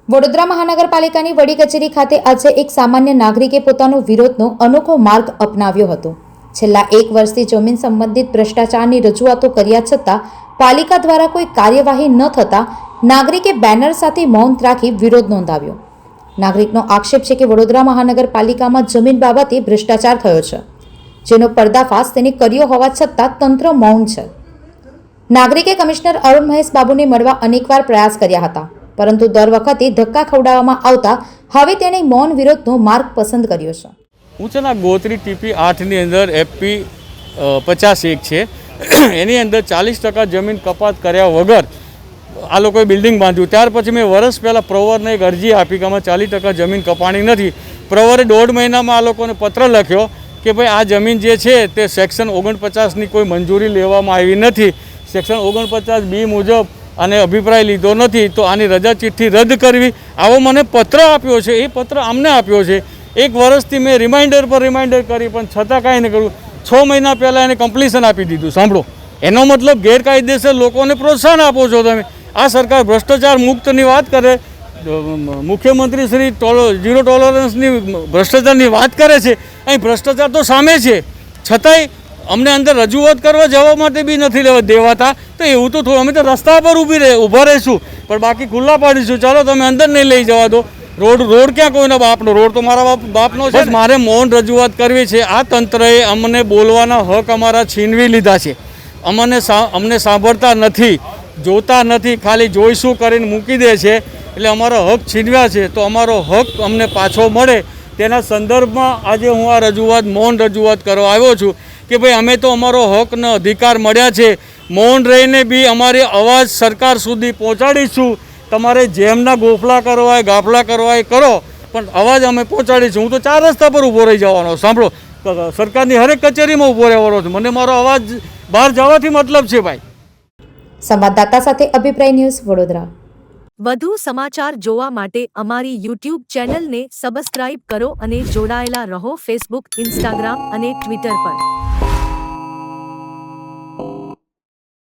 વડોદરા મહાનગરપાલિકાની વડી કચેરી ખાતે આજે એક સામાન્ય નાગરિકે પોતાનો વિરોધનો અનોખો માર્ગ અપનાવ્યો હતો। છેલ્લા એક વર્ષથી જમીન સંબંધિત ભ્રષ્ટાચારની રજૂઆતો કર્યા છતાં પાલિકા દ્વારા કોઈ કાર્યવાહી ન થતાં નાગરિકે બેનર સાથે મૌન રાખી વિરોધ નોંધાવ્યો। નાગરિકનો આક્ષેપ છે કે વડોદરા મહાનગરપાલિકામાં જમીન બાબતે ભ્રષ્ટાચાર થયો છે, જેનો પર્દાફાશ તેને કર્યો હોવા છતાં તંત્ર મૌન છે। નાગરિકે કમિશનર અરુણ મહેશ બાબુને મળવા અનેકવાર પ્રયાસ કર્યા હતા, પરંતુ દર વખતે ધક્કા ખવડાવવામાં આવતા હવે તેણે મૌન વિરોધનો માર્ગ પસંદ કર્યો છે। હું છે ને ગોત્રી ટીપી 8ની અંદર એફપી 51 છે, એની અંદર 40% જમીન કપાત કર્યા વગર આ લોકોએ બિલ્ડિંગ બાંધ્યું। ત્યાર પછી મેં વર્ષ પહેલાં પ્રવરને એક અરજી આપી કે આમાં 40% જમીન કપાણી નથી। પ્રવરે 1.5 મહિનામાં આ લોકોને પત્ર લખ્યો કે ભાઈ આ જમીન જે છે તે સેક્શન 49ની કોઈ મંજૂરી લેવામાં આવી નથી, સેક્શન 49B મુજબ અને અભિપ્રાય લીધો નથી, તો આની રજા ચિઠ્ઠી રદ કરવી, આવો મને પત્ર આપ્યો છે। એ પત્ર અમને આપ્યો છે। એક વર્ષથી મેં રિમાઇન્ડર પર રિમાઇન્ડર કરી પણ છતાં કાંઈ નહીં કર્યું। 6 મહિના પહેલાં એને કમ્પ્લીશન આપી દીધું। સાંભળો, એનો મતલબ ગેરકાયદેસર લોકોને પ્રોત્સાહન આપો છો તમે। આ સરકાર ભ્રષ્ટાચાર મુક્તની વાત કરે, મુખ્યમંત્રી શ્રી ઝીરો ટોલરન્સની ભ્રષ્ટાચારની વાત કરે છે। અહીં ભ્રષ્ટાચાર તો સામે છે, છતાંય અમને અંદર રજૂઆત કરવા જવા માટે બી નથી દેવાતા। તો એવું તો થોડું, અમે તો રસ્તા પર ઊભા રહીશું, પણ બાકી ખુલ્લા પાડીશું। ચાલો તમે અંદર નહીં લઈ જવા દો। રોડ ક્યાં કોઈના બાપનો? રોડ તો મારા બાપનો છે। મારે મૌન રજૂઆત કરવી છે। આ તંત્રએ અમને બોલવાના હક અમારા છીનવી લીધા છે। અમને સાંભળતા નથી, જોતા નથી, ખાલી જોઈશું કરીને મૂકી દે છે। એટલે અમારો હક છીનવ્યા છે, તો અમારો હક અમને પાછો મળે તેના સંદર્ભમાં આજે હું આ રજૂઆત, મૌન રજૂઆત કરવા આવ્યો છું કે ભાઈ અમે તો અમારો હકનો અધિકાર મળ્યા છે, મૌન રહીને બી અમારી અવાજ સરકાર સુધી પહોંચાડીશું। તમારે જેમના ગાફલા કરવા એ કરો, પણ અવાજ અમે પહોંચાડીશું। હું તો 4 રસ્તા પર ઊભો રહી જવાનો। સાંભળો, સરકારની હરેક કચેરીમાં ઊભો રહેવાનો છું। મને મારો અવાજ બહાર જવાથી મતલબ છે ભાઈ। સંવાદદાતા સાથે અભિપ્રાય ન્યૂઝ, વડોદરા। વધુ સમાચાર જોવા માટે અમારી YouTube ચેનલને સબસ્ક્રાઇબ કરો અને જોડાયેલા રહો ફેસબુક, ઇન્સ્ટાગ્રામ અને ટ્વિટર પર।